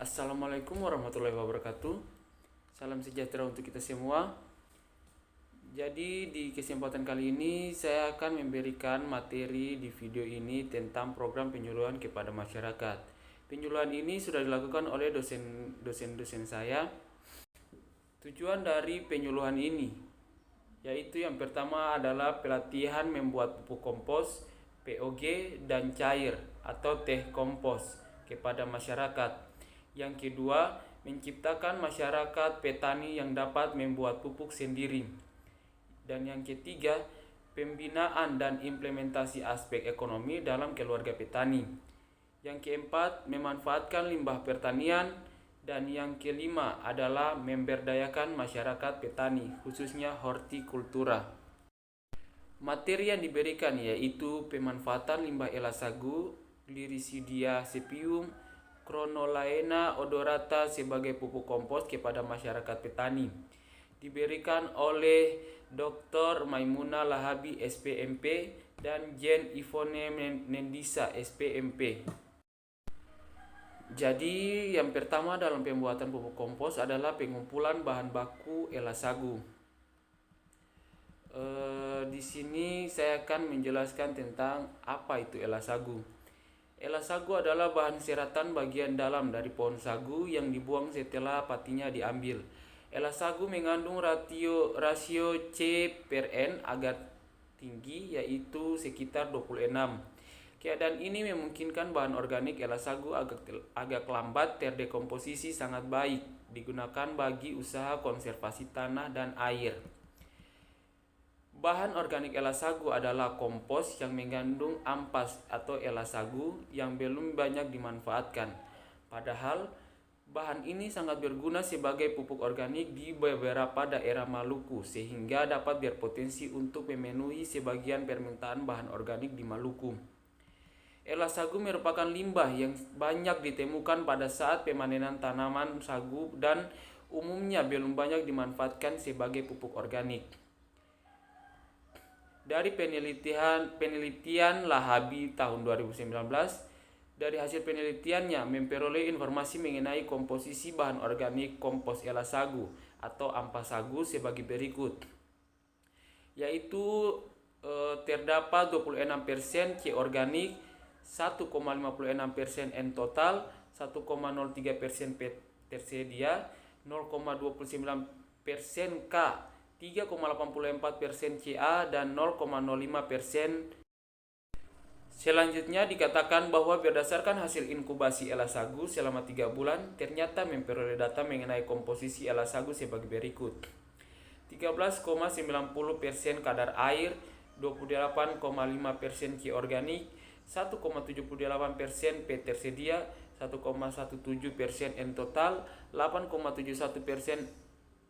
Assalamualaikum warahmatullahi wabarakatuh. Salam sejahtera untuk kita semua. Jadi di kesempatan kali ini saya akan memberikan materi di video ini tentang program penyuluhan kepada masyarakat. Penyuluhan ini sudah dilakukan oleh dosen-dosen saya. Tujuan dari penyuluhan ini yaitu yang pertama adalah pelatihan membuat pupuk kompos, POG, dan cair atau teh kompos kepada masyarakat. Yang kedua, menciptakan masyarakat petani yang dapat membuat pupuk sendiri. Dan yang ketiga, pembinaan dan implementasi aspek ekonomi dalam keluarga petani. Yang keempat, memanfaatkan limbah pertanian. Dan yang kelima adalah memberdayakan masyarakat petani, khususnya hortikultura. Materi yang diberikan yaitu pemanfaatan limbah elasagu, Gliricidia sepium, Cronolaena odorata sebagai pupuk kompos kepada masyarakat petani. Diberikan oleh Dr. Maimuna Lahabi SPMP dan Jen Ivone Nendisa SPMP. Jadi yang pertama dalam pembuatan pupuk kompos adalah pengumpulan bahan baku elasagu. Di sini saya akan menjelaskan tentang apa itu elasagu. Elasagu adalah bahan seratan bagian dalam dari pohon sagu yang dibuang setelah patinya diambil. Elasagu mengandung rasio C/N agak tinggi yaitu sekitar 26. Keadaan ini memungkinkan bahan organik elasagu agak lambat terdekomposisi sangat baik digunakan bagi usaha konservasi tanah dan air. Bahan organik elasagu adalah kompos yang mengandung ampas atau elasagu yang belum banyak dimanfaatkan. Padahal bahan ini sangat berguna sebagai pupuk organik di beberapa daerah Maluku sehingga dapat berpotensi untuk memenuhi sebagian permintaan bahan organik di Maluku. Elasagu merupakan limbah yang banyak ditemukan pada saat pemanenan tanaman sagu dan umumnya belum banyak dimanfaatkan sebagai pupuk organik. Dari penelitian Lahabi tahun 2019, dari hasil penelitiannya memperoleh informasi mengenai komposisi bahan organik kompos elasagu atau ampas sagu sebagai berikut. Yaitu terdapat 26% C organik, 1,56% N total, 1,03% P tersedia, 0,29% K, 3,84% Ca, dan 0,05%. Selanjutnya dikatakan bahwa berdasarkan hasil inkubasi elasagu selama 3 bulan, ternyata memperoleh data mengenai komposisi elasagu sebagai berikut. 13,90% kadar air, 28,5% C organik, 1,78% P tersedia, 1,17% N total, 8,71%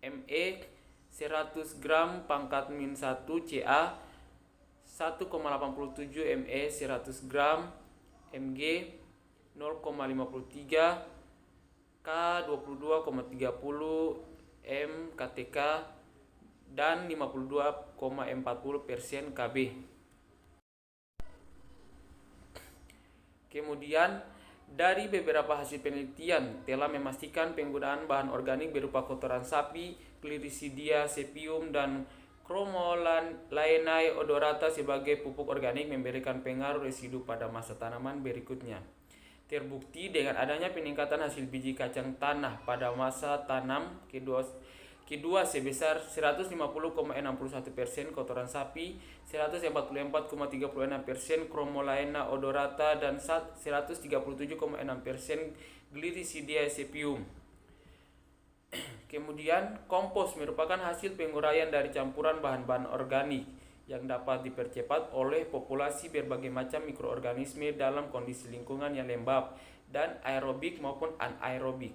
Me, 100 gram pangkat min 1 Ca, 1,87 Me 100 gram, Mg 0,53, K 22,30 M KTK, dan 52,40% Kb. Kemudian dari beberapa hasil penelitian telah memastikan penggunaan bahan organik berupa kotoran sapi, Gliricidia sepium, dan Cronolaena odorata sebagai pupuk organik memberikan pengaruh residu pada masa tanaman berikutnya. Terbukti dengan adanya peningkatan hasil biji kacang tanah pada masa tanam kedua sebesar 150,61% kotoran sapi, 144,36% Cronolaena odorata, dan 137,6% Gliricidia sepium. Kemudian, kompos merupakan hasil penguraian dari campuran bahan-bahan organik yang dapat dipercepat oleh populasi berbagai macam mikroorganisme dalam kondisi lingkungan yang lembab dan aerobik maupun anaerobik.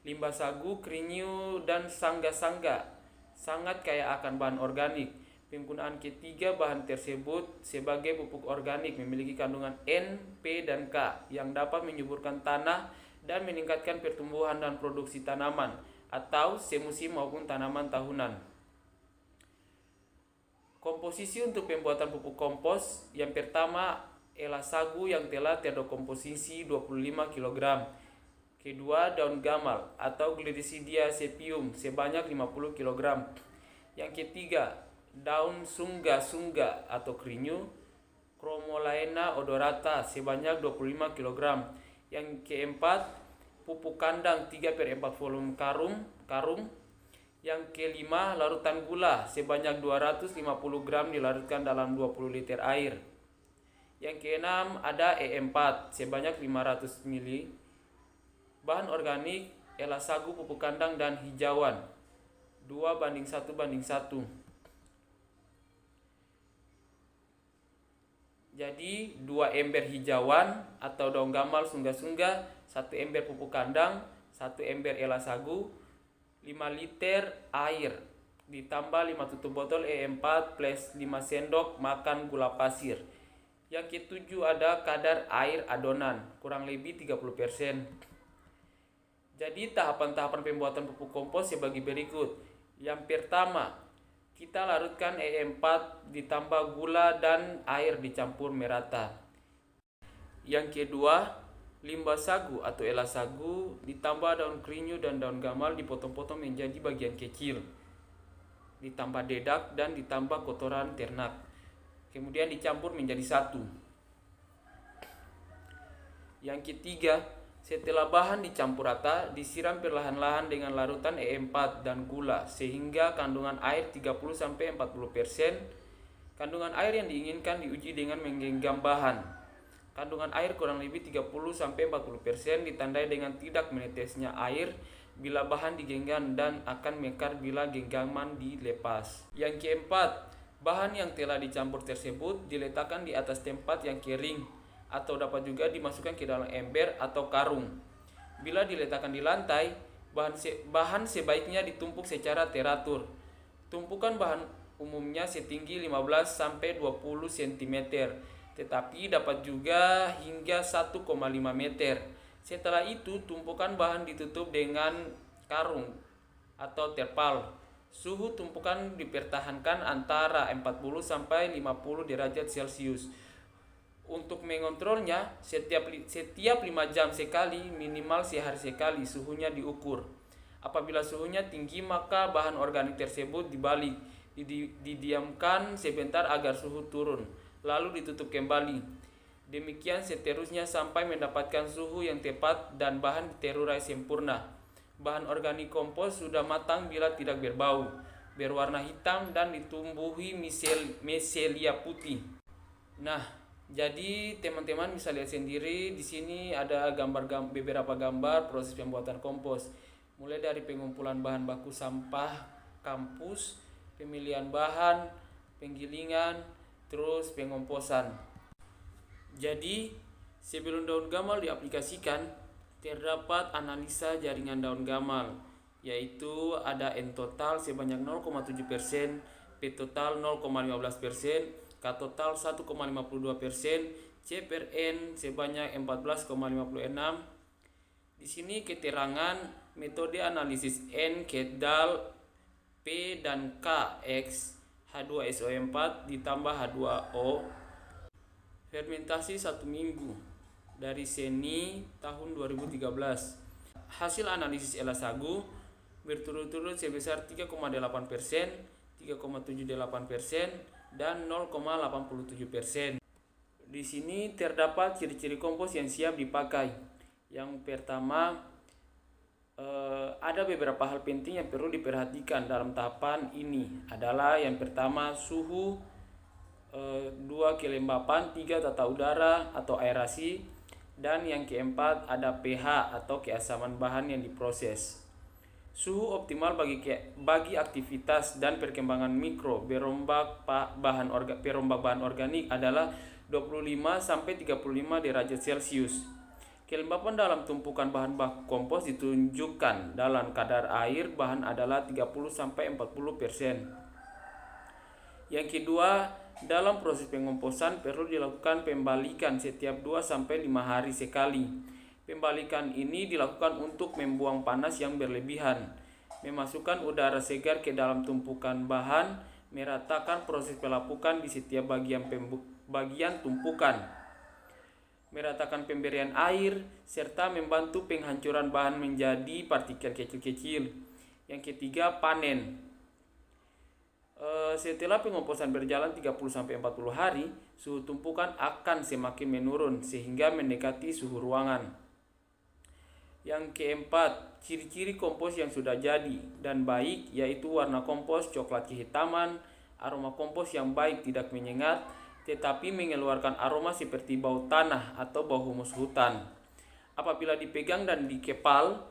Limbah sagu, kerinyu, dan sangga-sangga sangat kaya akan bahan organik. Penggunaan ketiga bahan tersebut sebagai pupuk organik memiliki kandungan N, P, dan K yang dapat menyuburkan tanah dan meningkatkan pertumbuhan dan produksi tanaman atau semusim maupun tanaman tahunan. Komposisi untuk pembuatan pupuk kompos. Yang pertama, elasagu yang telah terdekomposisi 25 kg. Kedua, daun gamal atau Glycidia sepium sebanyak 50 kg. Yang ketiga, daun sungga-sungga atau krinyu Chromolaena odorata sebanyak 25 kg. Yang keempat, pupuk kandang 3/4 volume karung. Yang kelima, larutan gula sebanyak 250 gram dilarutkan dalam 20 liter air. Yang keenam, ada E4 sebanyak 500 ml. Bahan organik, elas sagu, pupuk kandang, dan hijauan 2:1:1. Jadi 2 ember hijauan atau daun gamal sungga-sungga, 1 ember pupuk kandang, 1 ember elas sagu, 5 liter air, ditambah 5 tutup botol E4 plus 5 sendok makan gula pasir. Yang ketujuh, ada kadar air adonan kurang lebih 30%. Jadi tahapan-tahapan pembuatan pupuk kompos sebagai berikut. Yang pertama, kita larutkan E4 ditambah gula dan air dicampur merata. Yang kedua, limbah sagu atau elas sagu ditambah daun krinyu dan daun gamal dipotong-potong menjadi bagian kecil. Ditambah dedak dan ditambah kotoran ternak. Kemudian dicampur menjadi satu. Yang ketiga, setelah bahan dicampur rata, disiram perlahan-lahan dengan larutan E4 dan gula sehingga kandungan air 30-40%. Kandungan air yang diinginkan diuji dengan menggenggam bahan. Kandungan air kurang lebih 30-40% ditandai dengan tidak menetesnya air bila bahan digenggam dan akan mekar bila genggaman dilepas. Yang keempat, bahan yang telah dicampur tersebut diletakkan di atas tempat yang kering atau dapat juga dimasukkan ke dalam ember atau karung. Bila diletakkan di lantai, bahan sebaiknya ditumpuk secara teratur. Tumpukan bahan umumnya setinggi 15-20 cm, tetapi dapat juga hingga 1,5 meter. Setelah itu, tumpukan bahan ditutup dengan karung atau terpal. Suhu tumpukan dipertahankan antara 40-50 derajat Celcius. Untuk mengontrolnya, setiap 5 jam sekali, minimal sehari sekali suhunya diukur. Apabila suhunya tinggi, maka bahan organik tersebut dibalik, didiamkan sebentar agar suhu turun, lalu ditutup kembali. Demikian seterusnya sampai mendapatkan suhu yang tepat dan bahan terurai sempurna. Bahan organik kompos sudah matang bila tidak berbau, berwarna hitam dan ditumbuhi miselia putih. Nah, jadi teman-teman bisa lihat sendiri di sini ada beberapa gambar proses pembuatan kompos. Mulai dari pengumpulan bahan baku sampah kampus, pemilihan bahan, penggilingan, terus pengomposan. Jadi sebelum daun gamal diaplikasikan, terdapat analisa jaringan daun gamal, yaitu ada N total sebanyak 0,7%, P total 0,15%, K total 1,52%, C per N sebanyak 14,56. Di sini keterangan metode analisis N, Kedal, P dan K X H2SO4 ditambah H2O. Fermentasi 1 minggu dari Seni tahun 2013. Hasil analisis elas sagu berturut-turut sebesar 3,8%, 3,78%, dan 0,87%. Di sini terdapat ciri-ciri kompos yang siap dipakai. Yang pertama, ada beberapa hal penting yang perlu diperhatikan dalam tahapan ini. Adalah yang pertama, suhu, 2 kelembapan, 3 tata udara atau aerasi, dan yang keempat ada pH atau keasaman bahan yang diproses. Suhu optimal bagi aktivitas dan perkembangan mikro berombak bahan organik adalah 25-35 derajat Celcius. Kelembapan dalam tumpukan bahan baku kompos ditunjukkan dalam kadar air bahan adalah 30-40%. Yang kedua, dalam proses pengomposan perlu dilakukan pembalikan setiap 2-5 hari sekali. Pembalikan ini dilakukan untuk membuang panas yang berlebihan, memasukkan udara segar ke dalam tumpukan bahan, meratakan proses pelapukan di setiap bagian tumpukan. meratakan pemberian air, serta membantu penghancuran bahan menjadi partikel kecil-kecil. Yang ketiga, panen. Setelah pengomposan berjalan 30-40 hari, suhu tumpukan akan semakin menurun sehingga mendekati suhu ruangan. Yang keempat, ciri-ciri kompos yang sudah jadi dan baik yaitu warna kompos coklat kehitaman, aroma kompos yang baik tidak menyengat, tetapi mengeluarkan aroma seperti bau tanah atau bau humus hutan. Apabila dipegang dan dikepal,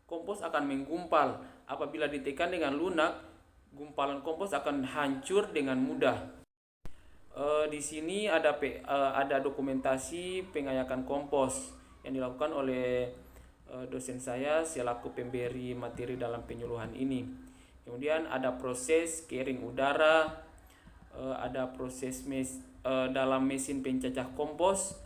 kompos akan menggumpal. Apabila ditekan dengan lunak, gumpalan kompos akan hancur dengan mudah. Di sini ada dokumentasi pengayakan kompos yang dilakukan oleh dosen saya selaku pemberi materi dalam penyuluhan ini. Kemudian ada proses kering udara, ada proses dalam mesin pencacah kompos,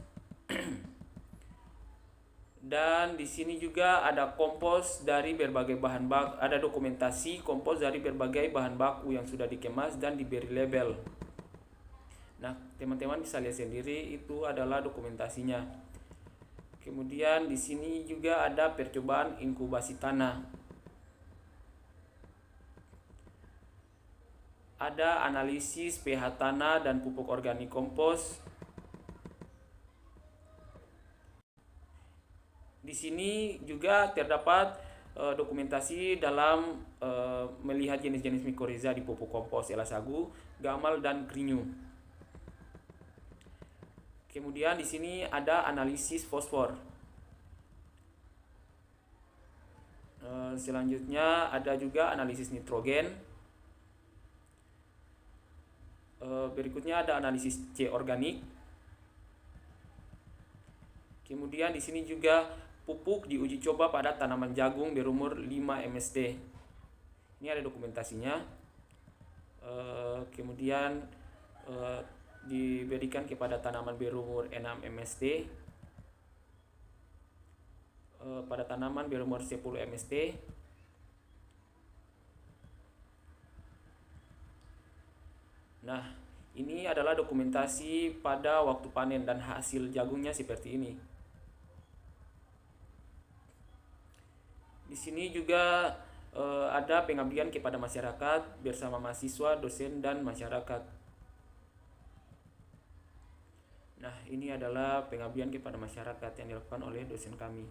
dan di sini juga ada kompos dari berbagai bahan baku, ada dokumentasi kompos dari berbagai bahan baku yang sudah dikemas dan diberi label. Nah, teman-teman bisa lihat sendiri itu adalah dokumentasinya. Kemudian di sini juga ada percobaan inkubasi tanah. Ada analisis pH tanah dan pupuk organik kompos. Di sini juga terdapat dokumentasi dalam melihat jenis-jenis mikoriza di pupuk kompos Ela Sagu, Gamal, dan Krinyu. Kemudian di sini ada analisis fosfor. Selanjutnya ada juga analisis nitrogen. Berikutnya ada analisis C organik. Kemudian di sini juga pupuk diuji coba pada tanaman jagung berumur 5 MST. Ini ada dokumentasinya. Kemudian diberikan kepada tanaman berumur 6 MST, pada tanaman berumur 10 MST. Nah, ini adalah dokumentasi pada waktu panen dan hasil jagungnya seperti ini. Di sini juga ada pengabdian kepada masyarakat bersama mahasiswa, dosen, dan masyarakat. Nah, ini adalah pengabdian kepada masyarakat yang dilakukan oleh dosen kami.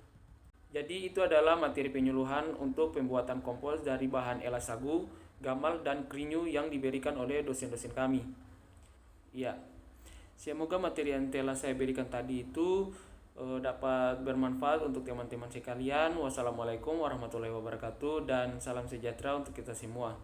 Jadi itu adalah materi penyuluhan untuk pembuatan kompos dari bahan Ela Sagu, Gamal, dan Krinyu yang diberikan oleh dosen-dosen kami. Ya, semoga materi yang telah saya berikan tadi itu dapat bermanfaat untuk teman-teman sekalian. Wassalamualaikum warahmatullahi wabarakatuh dan salam sejahtera untuk kita semua.